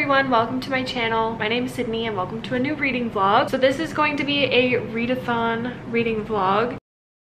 everyone, welcome to my channel. My name is Sydney and welcome to a new reading vlog. So this is going to be a readathon reading vlog.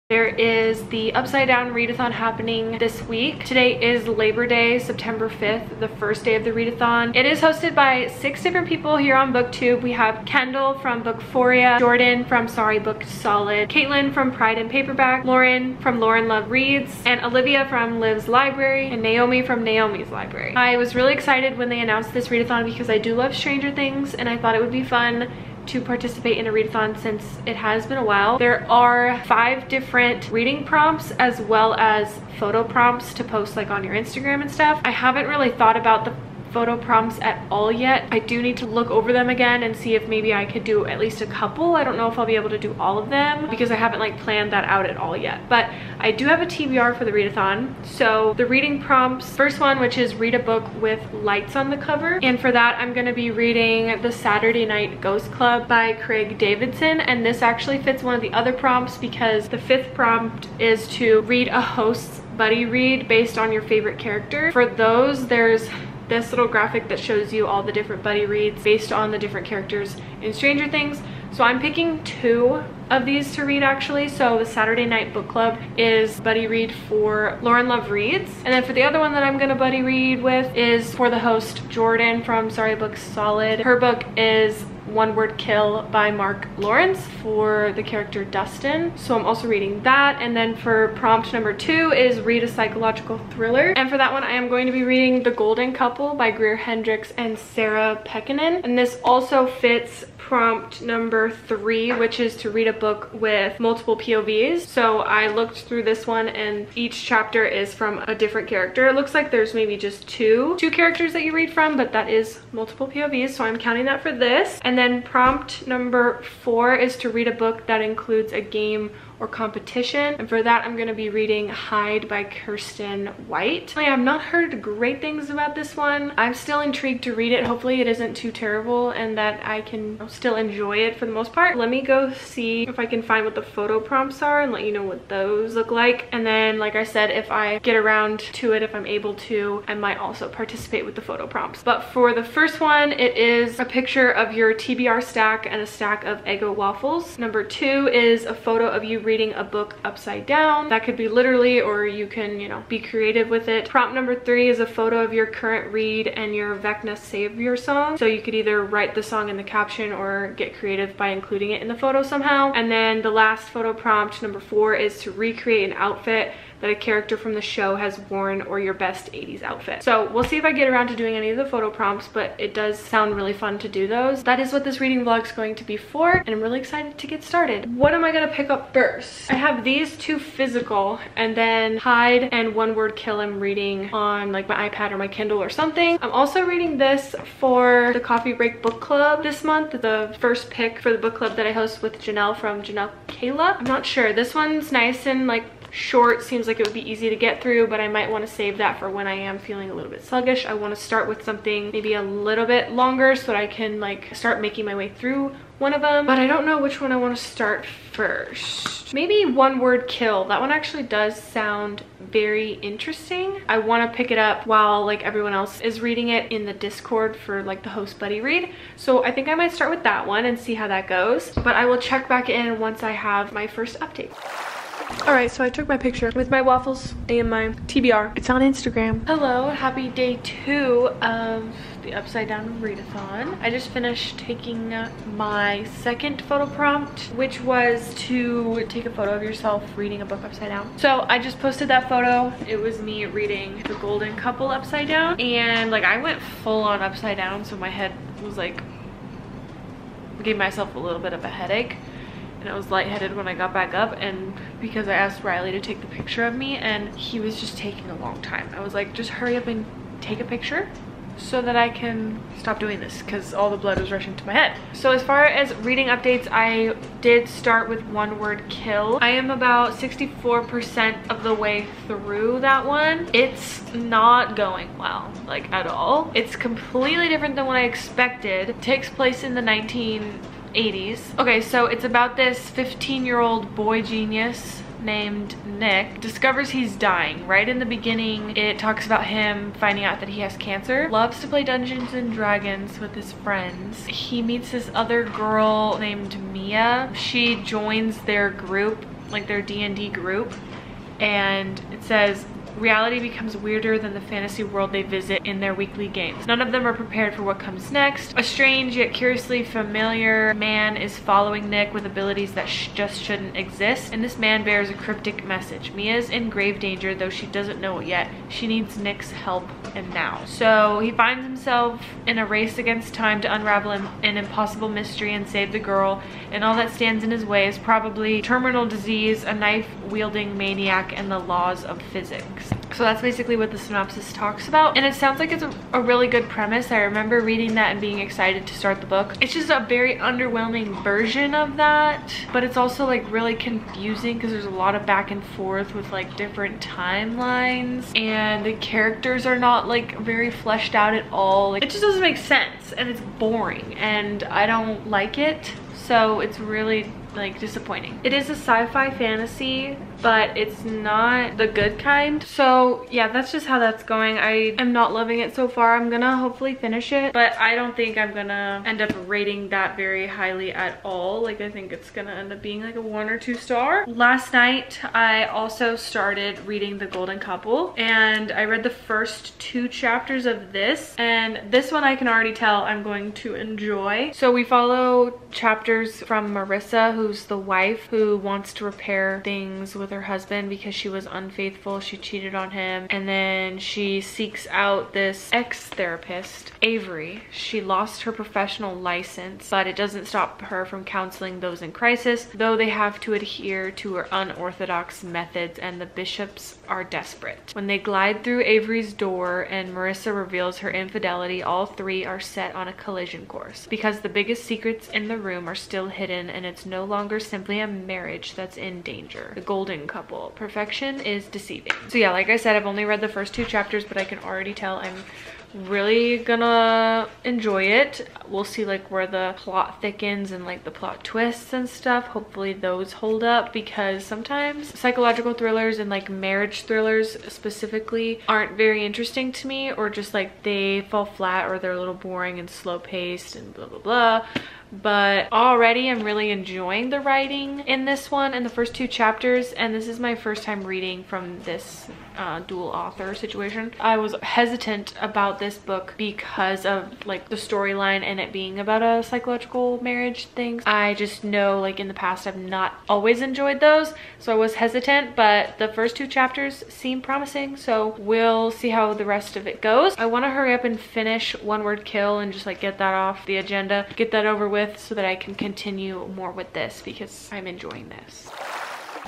There is the Upside Down readathon happening this week. Today is Labor Day, September 5th, the first day of the readathon. It is hosted by 6 different people here on BookTube. We have Kendall from Bookphoria, Jordan from Sorry Booked Solid, Caitlin from Pride and Paperback, Lauren from Lauren Love Reads, and Olivia from Liv's Library, and Naomi from Naomi's Library. I was really excited when they announced this readathon because I do love Stranger Things and I thought it would be fun to participate in a readathon since it has been a while. There are 5 different reading prompts as well as photo prompts to post like on your Instagram and stuff. I haven't really thought about the photo prompts at all yet. I do need to look over them again and see if maybe I could do at least a couple. I don't know if I'll be able to do all of them because I haven't like planned that out at all yet. But I do have a TBR for the readathon. So the reading prompts, first one, which is read a book with lights on the cover. And for that, I'm gonna be reading The Saturday Night Ghost Club by Craig Davidson. And this actually fits one of the other prompts because the 5th prompt is to read a host's buddy read based on your favorite character. For those, there's this little graphic that shows you all the different buddy reads based on the different characters in Stranger Things. So I'm picking 2 of these to read actually. So the Saturday Night Book Club is buddy read for Lauren Love Reads. And then for the other one that I'm gonna buddy read with is for the host Jordan from Sorry Booked Solid. Her book is One Word Kill by Mark Lawrence for the character Dustin. So I'm also reading that. And then for prompt number 2 is read a psychological thriller. And for that one, I am going to be reading The Golden Couple by Greer Hendricks and Sarah Pekkanen. And this also fits prompt number 3, which is to read a book with multiple POVs. So I looked through this one and each chapter is from a different character. It looks like there's maybe just two characters that you read from, but that is multiple POVs. So I'm counting that for this. And then prompt number 4 is to read a book that includes a game or competition. And for that, I'm going to be reading Hide by Kirsten White. I have not heard great things about this one. I'm still intrigued to read it. Hopefully it isn't too terrible and that I can still enjoy it for the most part. Let me go see if I can find what the photo prompts are and let you know what those look like. And then, like I said, if I get around to it, if I'm able to, I might also participate with the photo prompts. But for the first one, it is a picture of your TBR stack and a stack of Eggo waffles. Number 2 is a photo of you reading a book upside down. That could be literally, or you can, you know, be creative with it. Prompt number 3 is a photo of your current read and your Vecna Savior song. So you could either write the song in the caption or get creative by including it in the photo somehow. And then the last photo prompt, number 4, is to recreate an outfit that a character from the show has worn or your best 80s outfit. So we'll see if I get around to doing any of the photo prompts, but it does sound really fun to do those. That is what this reading vlog is going to be for, and I'm really excited to get started. What am I gonna pick up first? I have these 2 physical, and then Hide and One Word Kill I'm reading on like my iPad or my Kindle or something. I'm also reading this for the Coffee Break Book Club this month, the first pick for the book club that I host with Janelle from Janelle Kayla. I'm not sure. This one's nice and like short, seems like it would be easy to get through, but I might want to save that for when I am feeling a little bit sluggish. I want to start with something maybe a little bit longer so that I can like start making my way through one of them, but I don't know which one I want to start first. Maybe One Word Kill. That one actually does sound very interesting. I want to pick it up while like everyone else is reading it in the Discord for like the host buddy read. So I think I might start with that one and see how that goes, but I will check back in once I have my first update. Alright, so I took my picture with my waffles and my TBR. It's on Instagram. Hello, happy day 2 of the Upside Down readathon. I just finished taking my second photo prompt, which was to take a photo of yourself reading a book upside down. So I just posted that photo. It was me reading The Golden Couple upside down, and like I went full on upside down, so my head was like, gave myself a little bit of a headache. And I was lightheaded when I got back up, and because I asked Riley to take the picture of me and he was just taking a long time. I was like, just hurry up and take a picture so that I can stop doing this because all the blood was rushing to my head. So as far as reading updates, I did start with One Word Kill. I am about 64% of the way through that one. It's not going well, like at all. It's completely different than what I expected. It takes place in the 1980s. Okay, so it's about this 15-year-old boy genius named Nick discovers he's dying. Right in the beginning, it talks about him finding out that he has cancer. Loves to play Dungeons and Dragons with his friends. He meets this other girl named Mia. She joins their group, like their D&D group, and it says, reality becomes weirder than the fantasy world they visit in their weekly games. None of them are prepared for what comes next. A strange yet curiously familiar man is following Nick with abilities that just shouldn't exist, and this man bears a cryptic message. Mia's in grave danger, though she doesn't know it yet. She needs Nick's help, and now. So he finds himself in a race against time to unravel an impossible mystery and save the girl, and all that stands in his way is probably terminal disease, a knife-wielding maniac, and the laws of physics. So that's basically what the synopsis talks about, and it sounds like it's a really good premise. I remember reading that and being excited to start the book. It's just a very underwhelming version of that, but it's also like really confusing because there's a lot of back and forth with like different timelines, and the characters are not like very fleshed out at all. Like, it just doesn't make sense, and it's boring, and I don't like it. So it's really like disappointing. It is a sci-fi fantasy, but it's not the good kind. So yeah, that's just how that's going. I am not loving it so far. I'm gonna hopefully finish it, but I don't think I'm gonna end up rating that very highly at all. Like, I think it's gonna end up being like a 1 or 2 star. Last night I also started reading The Golden Couple, and I read the first 2 chapters of this, and this one I can already tell I'm going to enjoy. So we follow chapters from Marissa, who's the wife who wants to repair things with her husband because she was unfaithful. She cheated on him, and then she seeks out this ex-therapist, Avery. She lost her professional license, but it doesn't stop her from counseling those in crisis, though they have to adhere to her unorthodox methods, and the bishops are desperate. When they glide through Avery's door and Marissa reveals her infidelity, all 3 are set on a collision course because the biggest secrets in the room are still hidden, and it's no longer simply a marriage that's in danger. The Golden Couple. Perfection is deceiving. So yeah, like I said, I've only read the first 2 chapters, but I can already tell I'm really gonna enjoy it. We'll see like where the plot thickens and like the plot twists and stuff. Hopefully those hold up, because sometimes psychological thrillers and like marriage thrillers specifically aren't very interesting to me, or just like they fall flat, or they're a little boring and slow paced and blah blah blah. But already I'm really enjoying the writing in this one in the first 2 chapters, and this is my first time reading from this dual author situation. I was hesitant about this book because of like the storyline and it being about a psychological marriage thing. I just know like in the past I've not always enjoyed those, so I was hesitant, but the first 2 chapters seem promising, so we'll see how the rest of it goes. I want to hurry up and finish One Word Kill and just like get that off the agenda, get that over with, so that I can continue more with this because I'm enjoying this.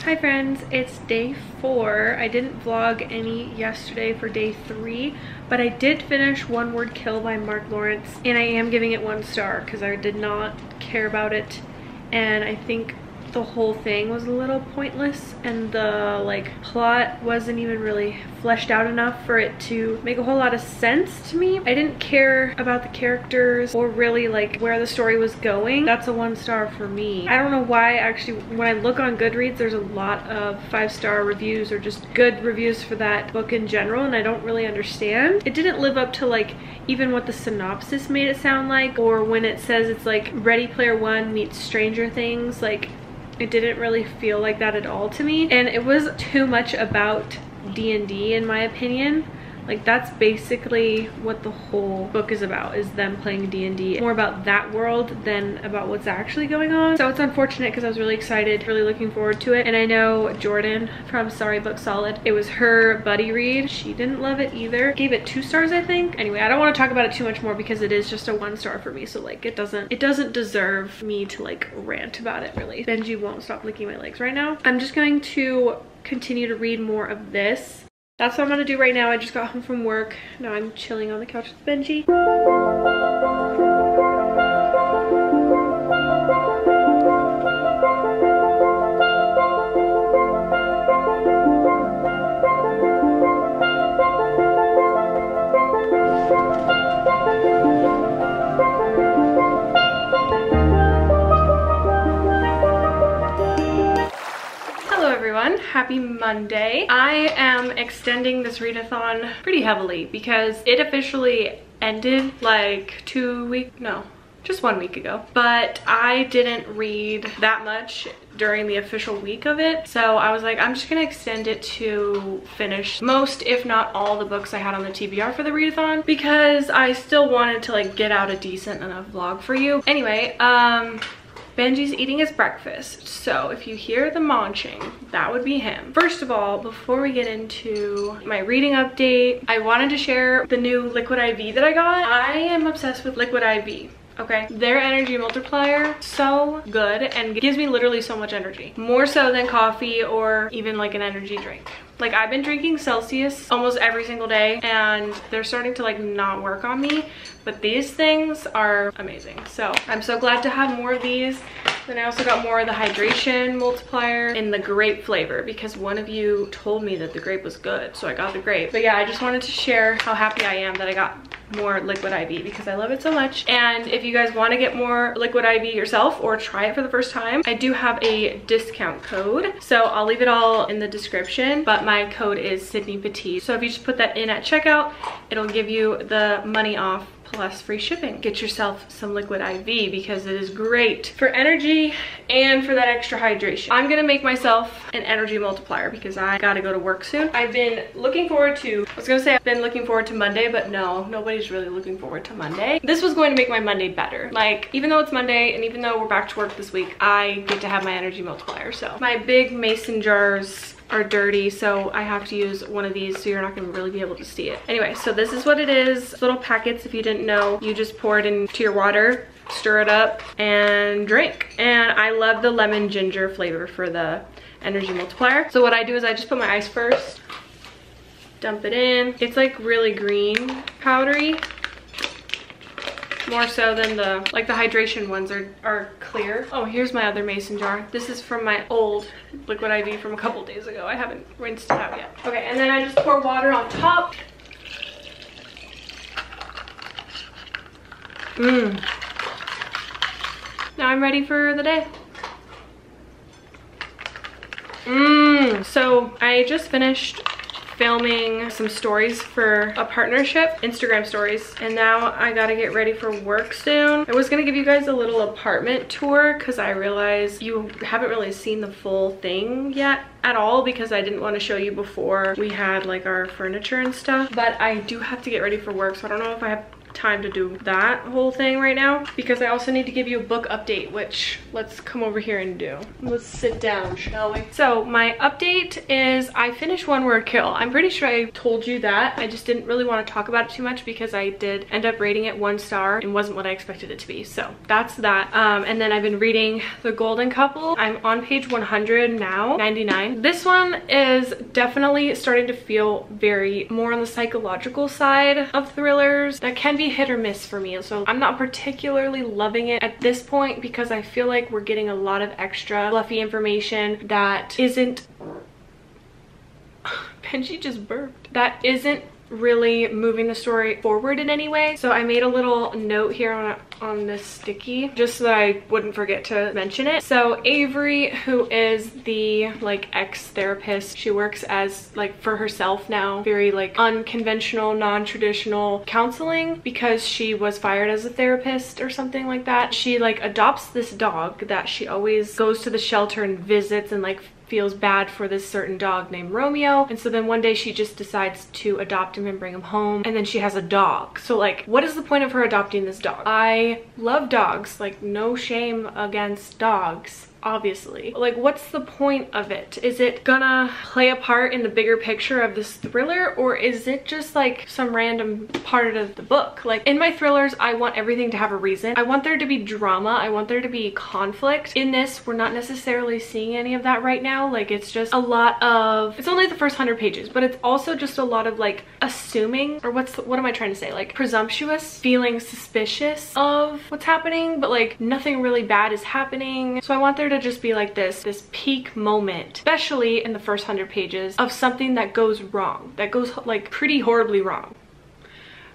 Hi friends, it's day 4. I didn't vlog any yesterday for day 3, but I did finish One Word Kill by Mark Lawrence, and I am giving it 1 star because I did not care about it, and I think the whole thing was a little pointless, and the like plot wasn't even really fleshed out enough for it to make a whole lot of sense to me. I didn't care about the characters or really like where the story was going. That's a 1 star for me. I don't know why. Actually, when I look on Goodreads, there's a lot of 5-star reviews or just good reviews for that book in general, and I don't really understand. It didn't live up to like even what the synopsis made it sound like, or when it says it's like Ready Player One meets Stranger Things. Like, it didn't really feel like that at all to me, and it was too much about D&D in my opinion. Like, that's basically what the whole book is about, is them playing D&D. More about that world than about what's actually going on. So it's unfortunate because I was really excited, really looking forward to it. And I know Jordan from Sorry Book Solid, it was her buddy read. She didn't love it either. Gave it 2 stars, I think. Anyway, I don't want to talk about it too much more because it is just a 1 star for me. So like, it doesn't deserve me to like rant about it really. Benji won't stop licking my legs right now. I'm just going to continue to read more of this. That's what I'm gonna do right now. I just got home from work. Now I'm chilling on the couch with Benji. Hello everyone. happy Monday. I am extending this readathon pretty heavily because it officially ended like just 1 week ago, but I didn't read that much during the official week of it, so I was like, I'm just gonna extend it to finish most, if not all, the books I had on the TBR for the readathon, because I still wanted to like get out a decent enough vlog for you. Anyway, Benji's eating his breakfast, so if you hear the munching, that would be him. First of all, before we get into my reading update, I wanted to share the new Liquid IV that I got. I am obsessed with Liquid IV. Okay, their energy multiplier, so good, and gives me literally so much energy. More so than coffee or even like an energy drink. Like, I've been drinking Celsius almost every single day and they're starting to like not work on me, but these things are amazing. So I'm so glad to have more of these. Then I also got more of the hydration multiplier in the grape flavor because one of you told me that the grape was good, so I got the grape. But yeah, I just wanted to share how happy I am that I got more Liquid IV because I love it so much. And if you guys want to get more Liquid IV yourself or try it for the first time, I do have a discount code, so I'll leave it all in the description, but my code is Sydney Petit. So if you just put that in at checkout, it'll give you the money off plus free shipping. Get yourself some Liquid IV because it is great for energy and for that extra hydration. I'm gonna make myself an energy multiplier because I gotta go to work soon. I've been looking forward to, I was gonna say I've been looking forward to Monday, but no, nobody's really looking forward to Monday. This was going to make my Monday better. Like, even though it's Monday and even though we're back to work this week, I get to have my energy multiplier. So my big mason jars are dirty, so I have to use one of these, so you're not gonna really be able to see it. Anyway, so this is what it is. Little packets. If you didn't know, you just pour it into your water, stir it up, and drink. And I love the lemon ginger flavor for the energy multiplier. So what I do is I just put my ice first, dump it in. It's like really green, powdery. More so than the hydration ones are clear. Oh, here's my other mason jar. This is from my old Liquid IV from a couple days ago. I haven't rinsed it out yet. Okay, and then I just pour water on top. Now I'm ready for the day. So I just finished filming some stories for a partnership, Instagram stories, and now I gotta get ready for work soon. I was gonna give you guys a little apartment tour because I realized you haven't really seen the full thing yet at all because I didn't want to show you before we had like our furniture and stuff, but I do have to get ready for work, so I don't know if I have time to do that whole thing right now because I also need to give you a book update, which let's come over here and do. Let's sit down, shall we? So my update is I finished One Word Kill. I'm pretty sure I told you that. I just didn't really want to talk about it too much because I did end up rating it 1 star and wasn't what I expected it to be. So that's that. And then I've been reading The Golden Couple. I'm on page 100 now, 99. This one is definitely starting to feel very more on the psychological side of thrillers that can be hit or miss for me, so I'm not particularly loving it at this point because I feel like we're getting a lot of extra fluffy information that isn't Benji just burped. That isn't really moving the story forward in any way. So I made a little note here on this sticky just so that I wouldn't forget to mention it. So Avery, who is the like ex-therapist, she works as like for herself now, very like unconventional, non-traditional counseling because she was fired as a therapist or something like that. She like adopts this dog that she always goes to the shelter and visits and like feels bad for this certain dog named Romeo, and so then one day she just decides to adopt him and bring him home, and then she has a dog. So like, what is the point of her adopting this dog? I love dogs, like no shame against dogs, obviously. Like, what's the point of it? Is it gonna play a part in the bigger picture of this thriller, or is it just like some random part of the book? Like, in my thrillers, I want everything to have a reason. I want there to be drama. I want there to be conflict. In this, we're not necessarily seeing any of that right now. Like, it's just a lot of, it's only the first 100 pages, but it's also just a lot of like assuming, or what am I trying to say? Like presumptuous, feeling suspicious of what's happening, but like nothing really bad is happening. So I want there to just be like this peak moment, especially in the first 100 pages, of something that goes wrong, that goes like pretty horribly wrong.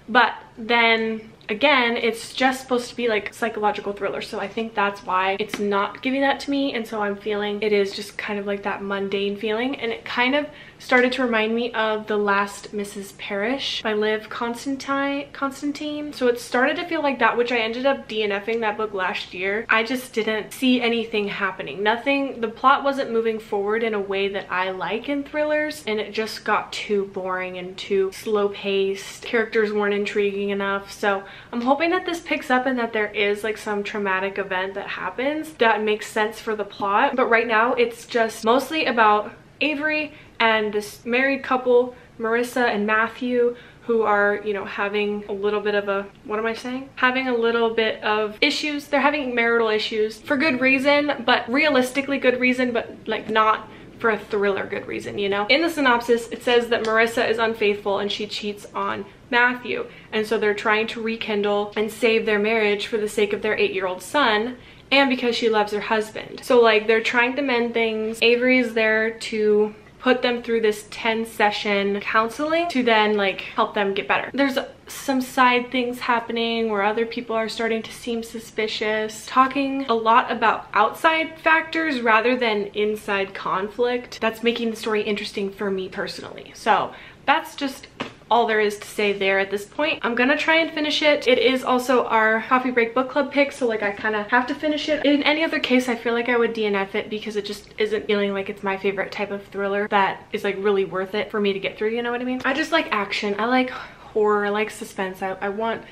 But then again, it's just supposed to be like psychological thriller, so I think that's why it's not giving that to me, and so I'm feeling it is just kind of like that mundane feeling. And it kind of started to remind me of The Last Mrs. Parrish by Liv Constantine. So it started to feel like that, which I ended up DNFing that book last year. I just didn't see anything happening. Nothing, the plot wasn't moving forward in a way that I like in thrillers, and it just got too boring and too slow paced. Characters weren't intriguing enough. So I'm hoping that this picks up and that there is like some traumatic event that happens that makes sense for the plot. But right now it's just mostly about Avery and this married couple, Marissa and Matthew, who are, you know, having a little bit of a, what am I saying? Having a little bit of issues. They're having marital issues for good reason, but realistically good reason, but like not for a thriller good reason, you know? In the synopsis, it says that Marissa is unfaithful and she cheats on Matthew. And so they're trying to rekindle and save their marriage for the sake of their 8-year-old son, and because she loves her husband. So like they're trying to mend things. Avery is there to put them through this 10-session counseling to then like help them get better. There's some side things happening where other people are starting to seem suspicious, talking a lot about outside factors rather than inside conflict. That's making the story interesting for me personally. So that's just all there is to say there at this point. I'm gonna try and finish it. It is also our coffee break book club pick, so like I kind of have to finish it. In any other case, I feel like I would DNF it because it just isn't feeling like it's my favorite type of thriller that is like really worth it for me to get through, you know what I mean? I just like action, I like horror, I like suspense. I want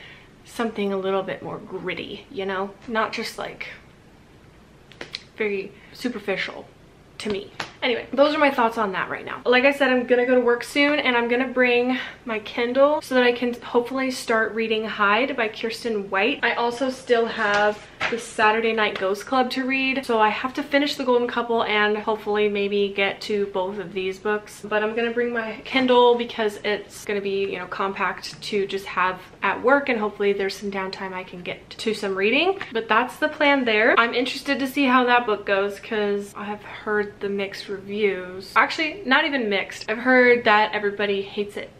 something a little bit more gritty, you know? Not just like very superficial to me. Anyway, those are my thoughts on that right now. Like I said, I'm gonna go to work soon and I'm gonna bring my Kindle so that I can hopefully start reading Hyde by Kirsten White. I also still have the Saturday Night Ghost Club to read, so I have to finish The Golden Couple and hopefully maybe get to both of these books. But I'm gonna bring my Kindle because it's gonna be, you know, compact to just have at work, and hopefully there's some downtime I can get to some reading. But that's the plan there. I'm interested to see how that book goes because I have heard the mixed reviews. Actually, not even mixed. I've heard that everybody hates it.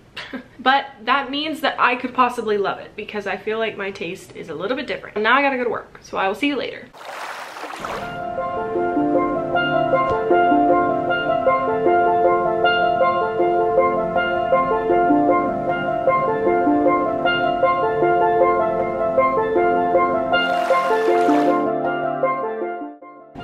But that means that I could possibly love it because I feel like my taste is a little bit different. Now I gotta go to work, so I will see you later.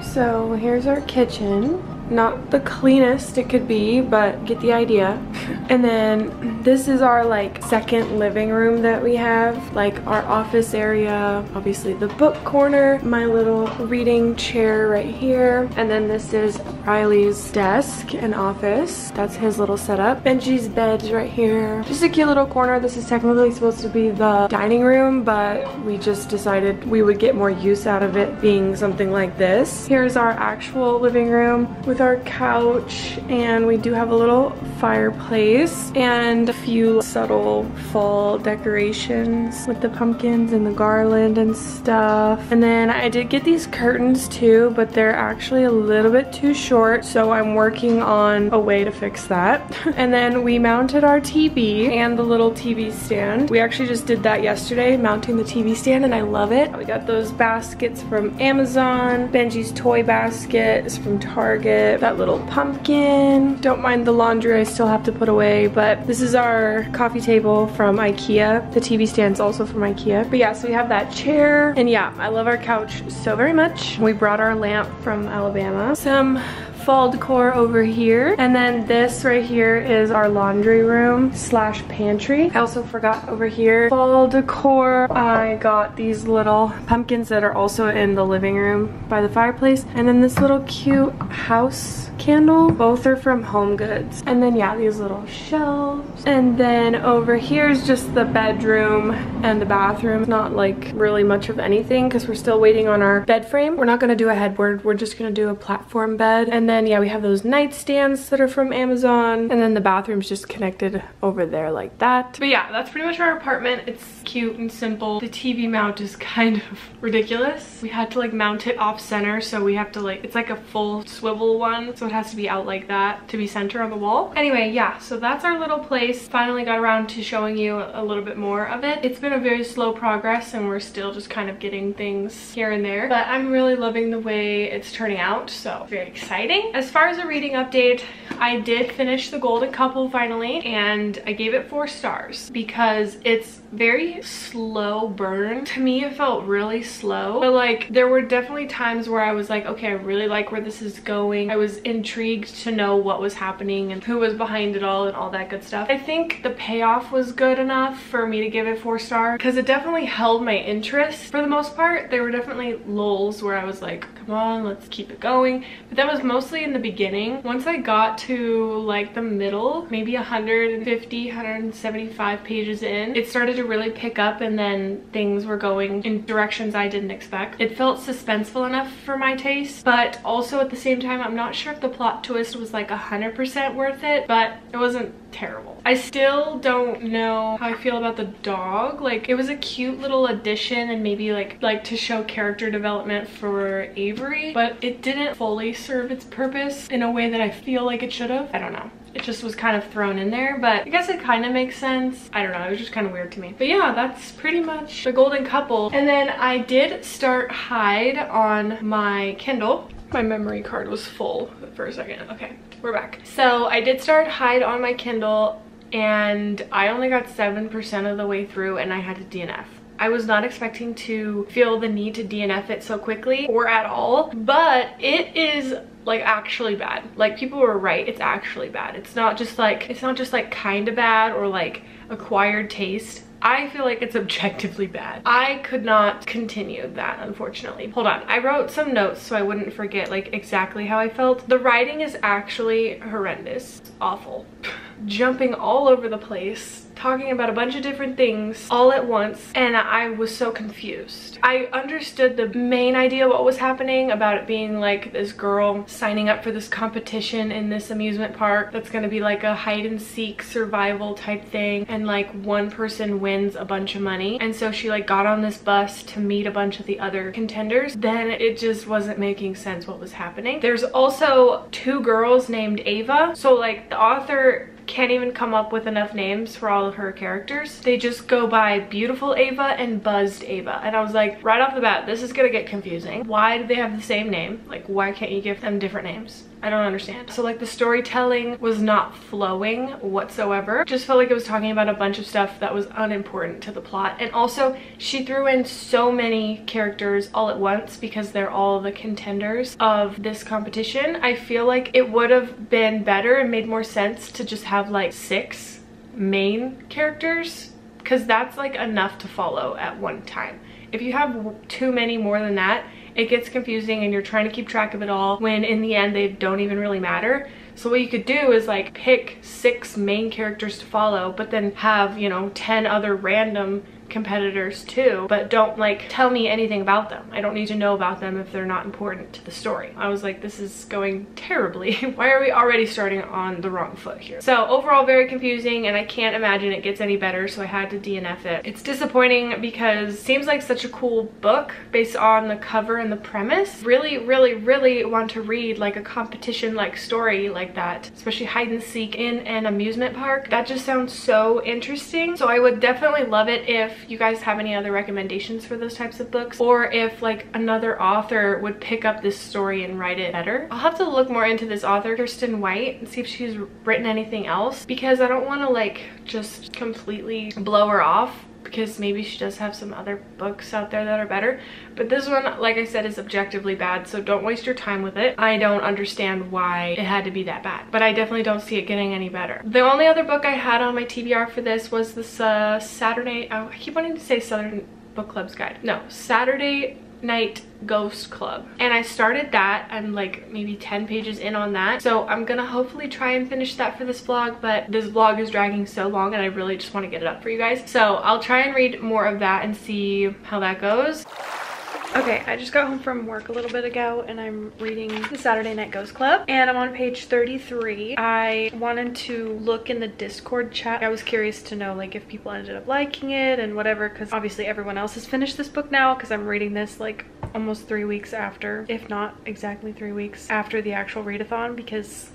So here's our kitchen. Not the cleanest it could be, but get the idea. And then this is our like second living room that we have, like our office area, obviously the book corner, my little reading chair right here, and then this is Riley's desk and office. That's his little setup. Benji's bed's right here. Just a cute little corner. This is technically supposed to be the dining room, but we just decided we would get more use out of it being something like this. Here's our actual living room with our couch, and we do have a little fireplace and a few subtle fall decorations with the pumpkins and the garland and stuff. And then I did get these curtains too, but they're actually a little bit too short, so I'm working on a way to fix that. And then we mounted our TV and the little TV stand. We actually just did that yesterday, mounting the TV stand, and I love it. We got those baskets from Amazon. Benji's toy basket is from Target. That little pumpkin. Don't mind the laundry I still have to put away, but this is our coffee table from IKEA. The TV stand's also from IKEA. But yeah, so we have that chair, and yeah, I love our couch so very much. We brought our lamp from Alabama. Some fall decor over here, and then this right here is our laundry room slash pantry. I also forgot over here fall decor. I got these little pumpkins that are also in the living room by the fireplace, and then this little cute house candle. Both are from Home Goods. And then yeah, these little shelves, and then over here is just the bedroom and the bathroom. Not like really much of anything because we're still waiting on our bed frame. We're not gonna do a headboard, we're just gonna do a platform bed. And then then yeah, we have those nightstands that are from Amazon, and then the bathroom's just connected over there like that. But yeah, that's pretty much our apartment. It's cute and simple. The TV mount is kind of ridiculous. We had to like mount it off center, so we have to like, it's like a full swivel one, so it has to be out like that to be center on the wall. Anyway, yeah, so that's our little place. Finally got around to showing you a little bit more of it. It's been a very slow progress and we're still just kind of getting things here and there, but I'm really loving the way it's turning out, so very exciting. As far as a reading update, I did finish The Golden Couple finally, and I gave it 4 stars because it's very slow burn. To me, it felt really slow, but like there were definitely times where I was like, okay, I really like where this is going. I was intrigued to know what was happening and who was behind it all and all that good stuff. I think the payoff was good enough for me to give it 4 stars because it definitely held my interest for the most part. There were definitely lulls where I was like, come on, let's keep it going, but that was mostly in the beginning. Once I got to like the middle, maybe 150, 175 pages in, it started to really pick up, and then things were going in directions I didn't expect. It felt suspenseful enough for my taste, but also at the same time, I'm not sure if the plot twist was like 100% worth it, but it wasn't terrible. I still don't know how I feel about the dog. Like, it was a cute little addition and maybe like to show character development for Avery, but it didn't fully serve its purpose in a way that I feel like it should have. I don't know. It just was kind of thrown in there, but I guess it kind of makes sense. I don't know, it was just kind of weird to me. But yeah, that's pretty much The Golden Couple. And then I did start Hyde on my Kindle. My memory card was full for a second. Okay, we're back. So I did start Hyde on my Kindle, and I only got 7% of the way through and I had to DNF. I was not expecting to feel the need to DNF it so quickly or at all, but it is like actually bad. Like, people were right, it's actually bad. It's not just like kind of bad or like acquired taste. I feel like it's objectively bad. I could not continue that, unfortunately. Hold on, I wrote some notes so I wouldn't forget like exactly how I felt. The writing is actually horrendous. It's awful. Jumping all over the place, talking about a bunch of different things all at once, and I was so confused. I understood the main idea what was happening, about it being like this girl signing up for this competition in this amusement park that's gonna be like a hide and seek survival type thing, and like one person wins a bunch of money, and so she like got on this bus to meet a bunch of the other contenders. Then it just wasn't making sense what was happening. There's also 2 girls named Ava, so like the author can't even come up with enough names for all of her characters. They just go by Beautiful Ava and Buzzed Ava, and I was like, right off the bat, this is gonna get confusing. Why do they have the same name? Like, why can't you give them different names? I don't understand. So like the storytelling was not flowing whatsoever. Just felt like it was talking about a bunch of stuff that was unimportant to the plot. And also she threw in so many characters all at once because they're all the contenders of this competition. I feel like it would have been better and made more sense to just have like 6 main characters, because that's like enough to follow at one time. If you have too many more than that, it gets confusing and you're trying to keep track of it all when in the end they don't even really matter. So what you could do is like pick 6 main characters to follow, but then have, you know, 10 other random competitors too, but don't like tell me anything about them. I don't need to know about them if they're not important to the story. I was like, this is going terribly. Why are we already starting on the wrong foot here? So overall, very confusing, and I can't imagine it gets any better, so I had to DNF it. It's disappointing because it seems like such a cool book based on the cover and the premise. Really, really, really want to read like a competition like story like that, especially hide and seek in an amusement park. That just sounds so interesting. So I would definitely love it if you guys have any other recommendations for those types of books, or if like another author would pick up this story and write it better. I'll have to look more into this author, Kirsten White, and see if she's written anything else, because I don't want to like just completely blow her off, because maybe she does have some other books out there that are better. But this one, like I said, is objectively bad, so don't waste your time with it. I don't understand why it had to be that bad, but I definitely don't see it getting any better. The only other book I had on my TBR for this was this Saturday, I keep wanting to say Southern Book Club's Guide. No, Saturday Night Ghost Club, and I started that. I'm like maybe 10 pages in on that, so I'm gonna hopefully try and finish that for this vlog, but this vlog is dragging so long and I really just want to get it up for you guys, so I'll try and read more of that and see how that goes. Okay, I just got home from work a little bit ago and I'm reading the Saturday Night Ghost Club and I'm on page 33. I wanted to look in the Discord chat. I was curious to know like if people ended up liking it and whatever, because obviously everyone else has finished this book now because I'm reading this like almost 3 weeks after, if not exactly 3 weeks after the actual readathon, because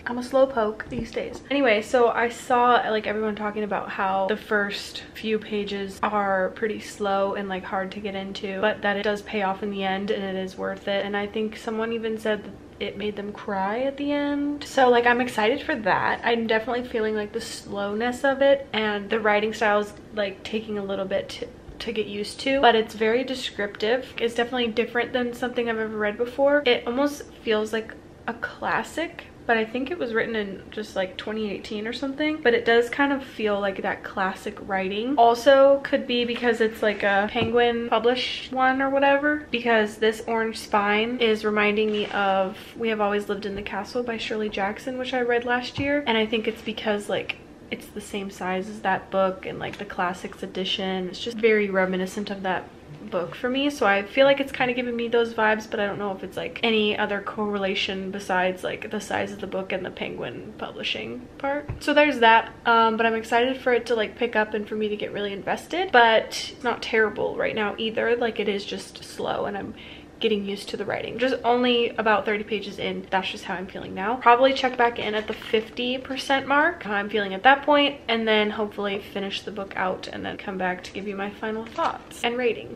I'm a slowpoke these days. Anyway, so I saw like everyone talking about how the first few pages are pretty slow and like hard to get into, but that it does pay off in the end and it is worth it. And I think someone even said that it made them cry at the end. So like I'm excited for that. I'm definitely feeling like the slowness of it, and the writing style is like taking a little bit to get used to, but it's very descriptive. It's definitely different than something I've ever read before. It almost feels like a classic, but I think it was written in just like 2018 or something, but it does kind of feel like that classic writing. Also could be because it's like a Penguin published one or whatever, because this orange spine is reminding me of We Have Always Lived in the Castle by Shirley Jackson, which I read last year, and I think it's because like it's the same size as that book and like the classics edition. It's just very reminiscent of that book for me, so I feel like it's kind of giving me those vibes, but I don't know if it's like any other correlation besides like the size of the book and the Penguin publishing part. So there's that, but I'm excited for it to like pick up and for me to get really invested, but it's not terrible right now either. Like it is just slow and I'm getting used to the writing. Just only about 30 pages in, that's just how I'm feeling now. Probably check back in at the 50% mark, how I'm feeling at that point, and then hopefully finish the book out and then come back to give you my final thoughts and rating.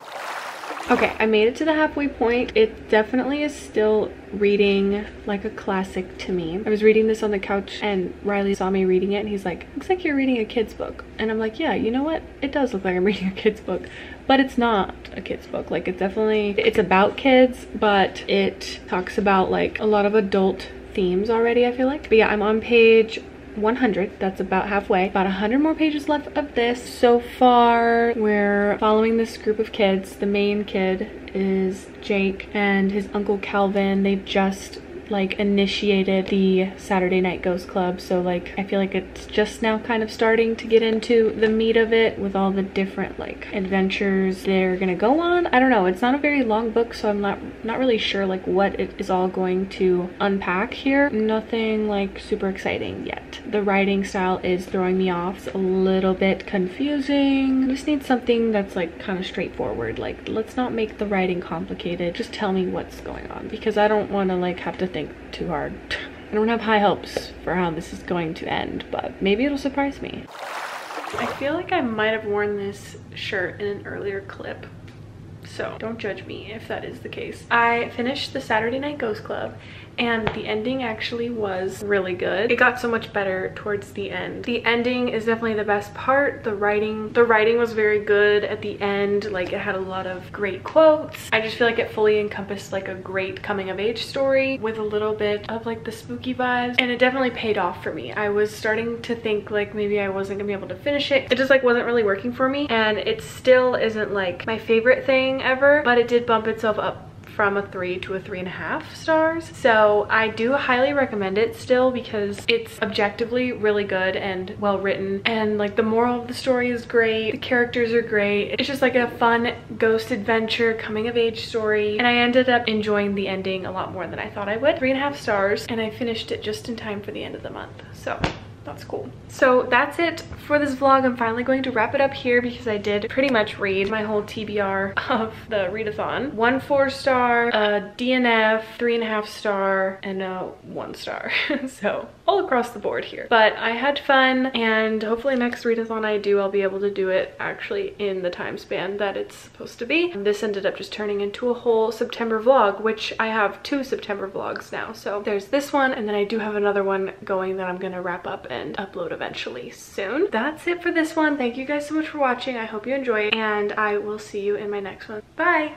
Okay, I made it to the halfway point. It definitely is still reading like a classic to me. I was reading this on the couch and Riley saw me reading it and he's like, looks like you're reading a kid's book. And I'm like, yeah, you know what? It does look like I'm reading a kid's book, but it's not a kid's book. Like it's about kids, but it talks about like a lot of adult themes already, I feel like. But yeah, I'm on page 100. That's about halfway. About 100 more pages left of this. So far we're following this group of kids. The main kid is Jake and his uncle Calvin. They've just like initiated the Saturday Night Ghost Club, so like I feel like it's just now kind of starting to get into the meat of it with all the different like adventures they're gonna go on. I don't know, it's not a very long book, so I'm not really sure like what it is all going to unpack here. Nothing like super exciting yet. The writing style is throwing me off. It's a little bit confusing. I just need something that's like kind of straightforward. Like let's not make the writing complicated, just tell me what's going on, because I don't want to like have to think too hard. I don't have high hopes for how this is going to end, but maybe it'll surprise me. I feel like I might have worn this shirt in an earlier clip, so don't judge me if that is the case. I finished the Saturday Night Ghost Club and the ending actually was really good. It got so much better towards the end. The ending is definitely the best part. The writing was very good at the end. Like it had a lot of great quotes. I just feel like it fully encompassed like a great coming of age story with a little bit of like the spooky vibes, and it definitely paid off for me. I was starting to think like maybe I wasn't gonna be able to finish it. It just like wasn't really working for me, and it still isn't like my favorite thing ever, but it did bump itself up from a 3 to a 3.5 stars. So I do highly recommend it still, because it's objectively really good and well written, and like the moral of the story is great, the characters are great. It's just like a fun ghost adventure coming of age story, and I ended up enjoying the ending a lot more than I thought I would. 3.5 stars, and I finished it just in time for the end of the month, so that's cool. So that's it for this vlog. I'm finally going to wrap it up here because I did pretty much read my whole TBR of the readathon. 1 4-star, a DNF, 3.5 star, and a 1 star. So all across the board here. But I had fun, and hopefully next readathon I do, I'll be able to do it actually in the time span that it's supposed to be. And this ended up just turning into a whole September vlog, which I have 2 September vlogs now. So there's this one, and then I do have another one going that I'm gonna wrap up and upload eventually soon. That's it for this one. Thank you guys so much for watching. I hope you enjoyed, and I will see you in my next one. Bye!